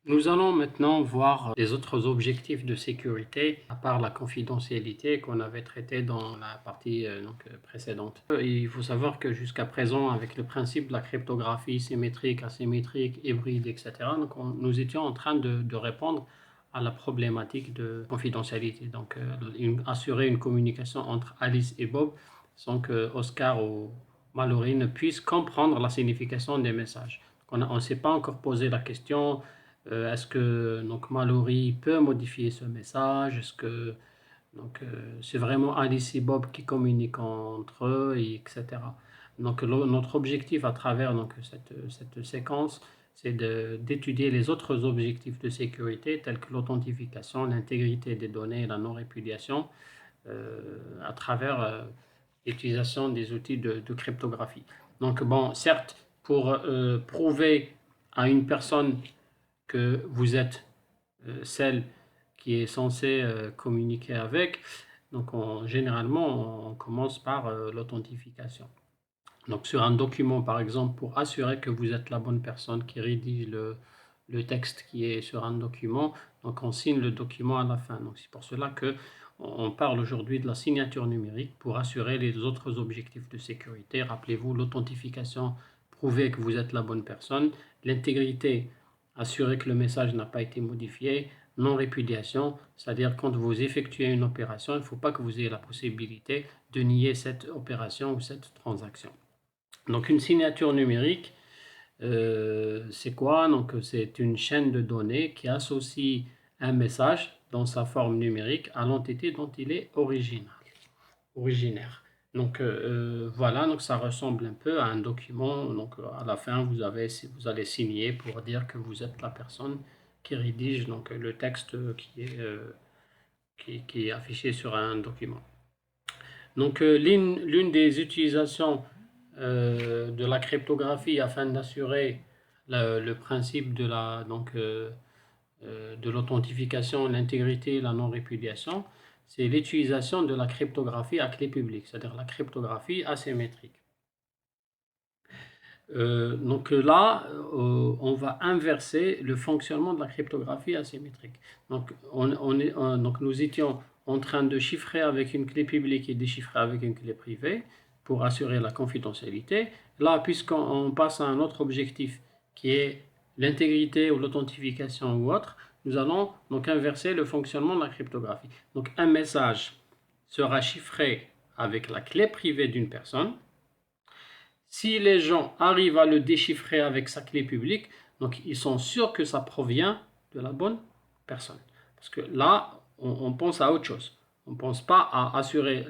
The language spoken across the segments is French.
Nous allons maintenant voir les autres objectifs de sécurité, à part la confidentialité qu'on avait traité dans la partie précédente. Il faut savoir que jusqu'à présent, avec le principe de la cryptographie symétrique, asymétrique, hybride, etc., nous étions en train de répondre à la problématique de confidentialité. Donc, assurer une communication entre Alice et Bob sans que Oscar ou Mallory ne puissent comprendre la signification des messages. On ne s'est pas encore posé la question. Est-ce que Mallory peut modifier ce message? Est-ce que c'est vraiment Alice et Bob qui communiquent entre eux, etc. Donc, notre objectif à travers cette séquence, c'est d'étudier les autres objectifs de sécurité tels que l'authentification, l'intégrité des données et la non-répudiation à travers l'utilisation des outils de cryptographie. Donc, bon, certes, pour prouver à une personne que vous êtes celle qui est censée communiquer avec. Donc, généralement, on commence par l'authentification. Donc, sur un document, par exemple, pour assurer que vous êtes la bonne personne qui rédige le texte qui est sur un document, donc on signe le document à la fin. Donc, c'est pour cela que on parle aujourd'hui de la signature numérique pour assurer les autres objectifs de sécurité. Rappelez-vous, l'authentification, prouver que vous êtes la bonne personne, l'intégrité, assurer que le message n'a pas été modifié, non-répudiation, c'est-à-dire quand vous effectuez une opération, il ne faut pas que vous ayez la possibilité de nier cette opération ou cette transaction. Donc une signature numérique, c'est quoi? Donc c'est une chaîne de données qui associe un message dans sa forme numérique à l'entité dont il est originaire. Donc voilà, donc ça ressemble un peu à un document. Donc à la fin, vous allez signer pour dire que vous êtes la personne qui rédige donc, le texte qui est affiché sur un document. Donc l'une des utilisations de la cryptographie afin d'assurer le principe de l'authentification, l'intégrité et la non-répudiation, c'est l'utilisation de la cryptographie à clé publique, c'est-à-dire la cryptographie asymétrique. Donc là, on va inverser le fonctionnement de la cryptographie asymétrique. Donc, donc nous étions en train de chiffrer avec une clé publique et déchiffrer avec une clé privée pour assurer la confidentialité. Là, puisqu'on passe à un autre objectif qui est l'intégrité ou l'authentification ou autre, nous allons donc inverser le fonctionnement de la cryptographie. Donc un message sera chiffré avec la clé privée d'une personne. Si les gens arrivent à le déchiffrer avec sa clé publique, donc ils sont sûrs que ça provient de la bonne personne. Parce que là, on pense à autre chose. On ne pense pas à assurer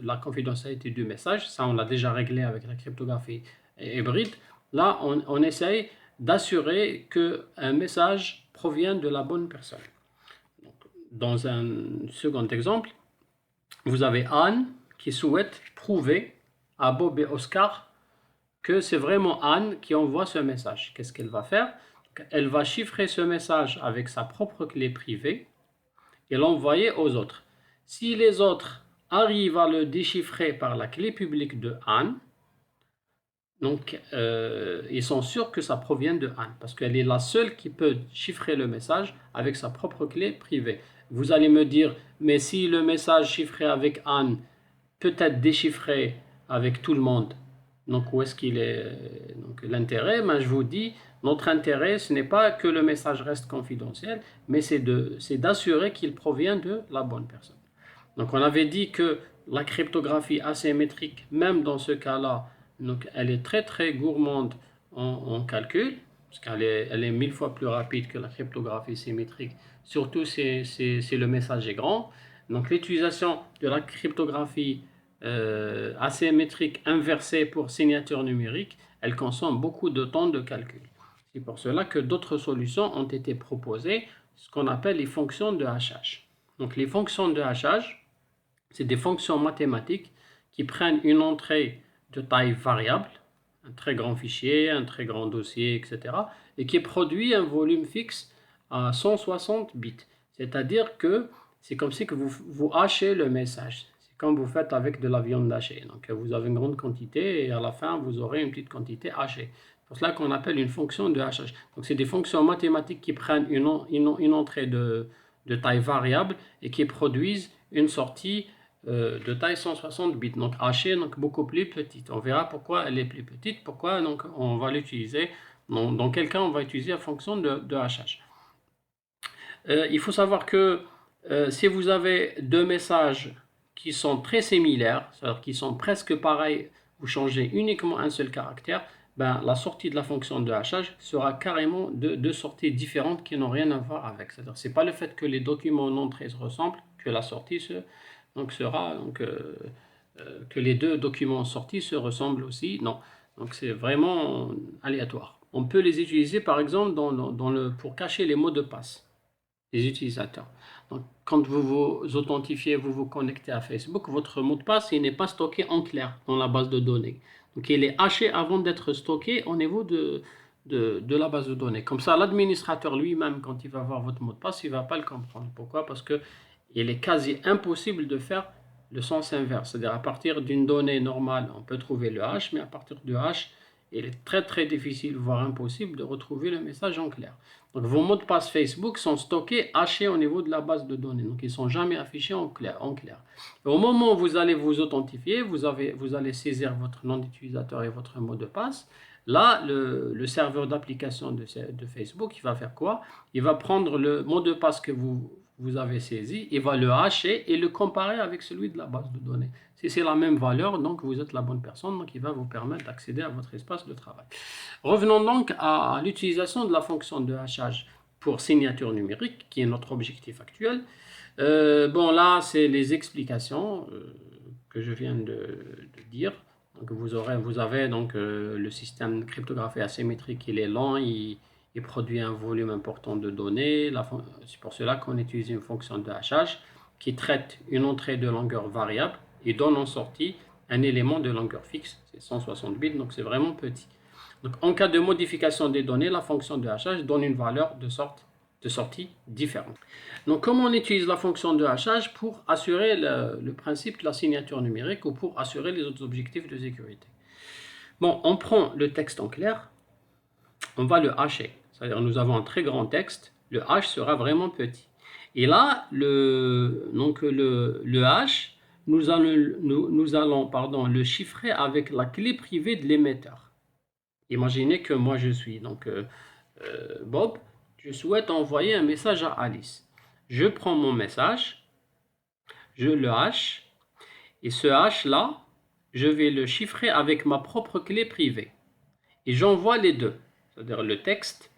la confidentialité du message. Ça, on l'a déjà réglé avec la cryptographie hybride. Là, on essaye d'assurer qu'un message provient de la bonne personne. Donc, dans un second exemple, vous avez Anne qui souhaite prouver à Bob et Oscar que c'est vraiment Anne qui envoie ce message. Qu'est-ce qu'elle va faire? Elle va chiffrer ce message avec sa propre clé privée et l'envoyer aux autres. Si les autres arrivent à le déchiffrer par la clé publique de Anne, donc ils sont sûrs que ça provient de Anne, parce qu'elle est la seule qui peut chiffrer le message avec sa propre clé privée. Vous allez me dire, mais si le message chiffré avec Anne peut être déchiffré avec tout le monde, donc où est-ce qu'il est, l'intérêt? Ben, je vous dis, notre intérêt, ce n'est pas que le message reste confidentiel, mais c'est d'assurer qu'il provient de la bonne personne. Donc on avait dit que la cryptographie asymétrique, même dans ce cas-là, donc elle est très très gourmande en calcul, parce qu'elle est 1000 fois plus rapide que la cryptographie symétrique, surtout si le message est grand. Donc l'utilisation de la cryptographie asymétrique inversée pour signature numérique, elle consomme beaucoup de temps de calcul. C'est pour cela que d'autres solutions ont été proposées, ce qu'on appelle les fonctions de hachage. Donc les fonctions de hachage, c'est des fonctions mathématiques qui prennent une entrée de taille variable, un très grand fichier, un très grand dossier, etc., et qui produit un volume fixe à 160 bits. C'est-à-dire que c'est comme si que vous hachez le message. C'est comme vous faites avec de la viande hachée. Donc vous avez une grande quantité et à la fin vous aurez une petite quantité hachée. pour cela qu'on appelle une fonction de hachage. Donc c'est des fonctions mathématiques qui prennent une entrée de taille variable et qui produisent une sortie de taille 160 bits, donc hachée, donc beaucoup plus petite. On verra pourquoi elle est plus petite, pourquoi donc on va l'utiliser, dans quel cas on va utiliser la fonction de hachage. Il faut savoir que si vous avez deux messages qui sont très similaires, c'est-à-dire qui sont presque pareils, vous changez uniquement un seul caractère, ben, la sortie de la fonction de hachage sera carrément deux sorties différentes qui n'ont rien à voir avec. C'est-à-dire c'est pas le fait que les documents non très se ressemblent que la sortie sera que les deux documents sortis se ressemblent aussi. Non, donc c'est vraiment aléatoire. On peut les utiliser par exemple pour cacher les mots de passe des utilisateurs. Donc, quand vous vous authentifiez, vous vous connectez à Facebook, votre mot de passe il n'est pas stocké en clair dans la base de données. Donc, il est haché avant d'être stocké au niveau de la base de données. Comme ça, l'administrateur lui-même, quand il va voir votre mot de passe, il ne va pas le comprendre. Pourquoi? Parce qu'il est quasi impossible de faire le sens inverse. C'est-à-dire, à partir d'une donnée normale, on peut trouver le hash, mais à partir du hash, il est très très difficile, voire impossible, de retrouver le message en clair. Donc vos mots de passe Facebook sont stockés, hachés au niveau de la base de données. Donc ils ne sont jamais affichés en clair. Et au moment où vous allez vous authentifier, vous allez saisir votre nom d'utilisateur et votre mot de passe. Là, le serveur d'application de Facebook, il va faire quoi? Il va prendre le mot de passe que vous avez saisi, il va le hacher et le comparer avec celui de la base de données. Si c'est la même valeur, donc vous êtes la bonne personne, donc il va vous permettre d'accéder à votre espace de travail. Revenons donc à l'utilisation de la fonction de hachage pour signature numérique, qui est notre objectif actuel. Bon, là, c'est les explications que je viens de dire. Donc vous avez donc le système de cryptographie asymétrique, il est lent, il produit un volume important de données. C'est pour cela qu'on utilise une fonction de hachage qui traite une entrée de longueur variable et donne en sortie un élément de longueur fixe, c'est 160 bits, donc c'est vraiment petit. Donc en cas de modification des données, la fonction de hachage donne une valeur de sortie différente. Donc comment on utilise la fonction de hachage pour assurer le principe de la signature numérique ou pour assurer les autres objectifs de sécurité? Bon, on prend le texte en clair, on va le hacher. C'est-à-dire nous avons un très grand texte, le hash sera vraiment petit. Et là, le hash, nous allons le chiffrer avec la clé privée de l'émetteur. Imaginez que moi je suis Bob, je souhaite envoyer un message à Alice. Je prends mon message, je le hash, et ce hash là, je vais le chiffrer avec ma propre clé privée. Et j'envoie les deux, c'est-à-dire le texte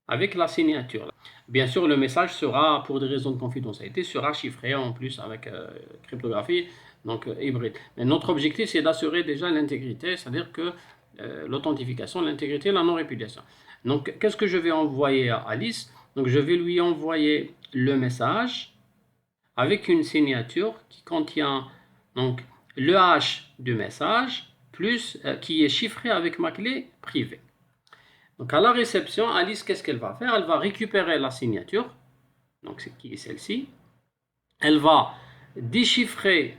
avec la signature. Bien sûr, le message sera, pour des raisons de confidentialité, sera chiffré en plus avec cryptographie, donc hybride. Mais notre objectif, c'est d'assurer déjà l'intégrité, c'est-à-dire que l'authentification, l'intégrité, la non-répudiation. Donc, qu'est-ce que je vais envoyer à Alice? Donc, je vais lui envoyer le message avec une signature qui contient donc le hash du message plus qui est chiffré avec ma clé privée. Donc à la réception, Alice, qu'est-ce qu'elle va faire? Elle va récupérer la signature, donc qui est celle-ci. Elle va déchiffrer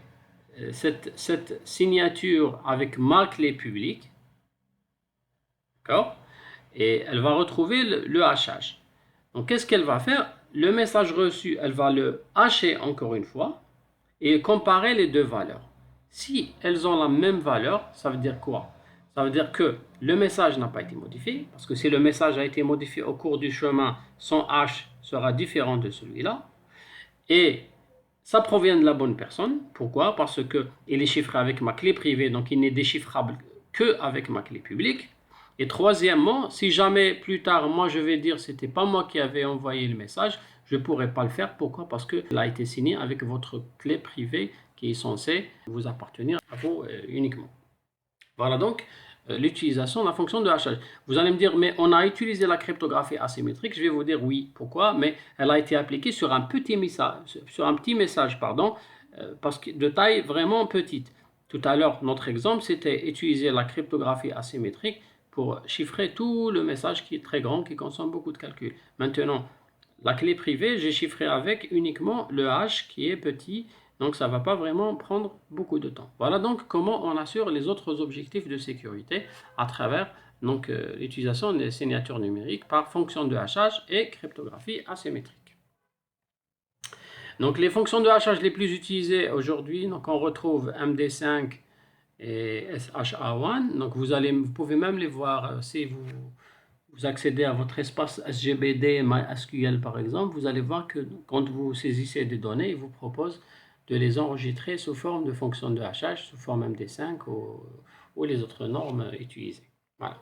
cette signature avec ma clé publique. D'accord? Et elle va retrouver le hachage. Donc qu'est-ce qu'elle va faire? Le message reçu, elle va le hacher encore une fois et comparer les deux valeurs. Si elles ont la même valeur, ça veut dire quoi? Ça veut dire que le message n'a pas été modifié, parce que si le message a été modifié au cours du chemin, son hash sera différent de celui-là. Et ça provient de la bonne personne. Pourquoi? Parce qu'il est chiffré avec ma clé privée, donc il n'est déchiffrable qu'avec ma clé publique. Et troisièmement, si jamais plus tard, moi je vais dire que ce n'était pas moi qui avais envoyé le message, je ne pourrai pas le faire. Pourquoi? Parce qu'il a été signé avec votre clé privée qui est censée vous appartenir à vous uniquement. Voilà donc l'utilisation de la fonction de hachage. Vous allez me dire, mais on a utilisé la cryptographie asymétrique. Je vais vous dire oui. Pourquoi? Mais elle a été appliquée sur un petit message, parce que de taille vraiment petite. Tout à l'heure, notre exemple, c'était utiliser la cryptographie asymétrique pour chiffrer tout le message qui est très grand, qui consomme beaucoup de calcul. Maintenant, la clé privée, j'ai chiffré avec uniquement le hash qui est petit. Donc ça ne va pas vraiment prendre beaucoup de temps. Voilà donc comment on assure les autres objectifs de sécurité à travers Donc, l'utilisation des signatures numériques par fonction de hachage et cryptographie asymétrique. Donc, les fonctions de hachage les plus utilisées aujourd'hui, donc on retrouve MD5 et SHA-1. Donc, vous pouvez même les voir si vous accédez à votre espace SGBD MySQL par exemple. Vous allez voir que quand vous saisissez des données, il vous propose de les enregistrer sous forme de fonctions de hachage, sous forme MD5 ou les autres normes utilisées. Voilà.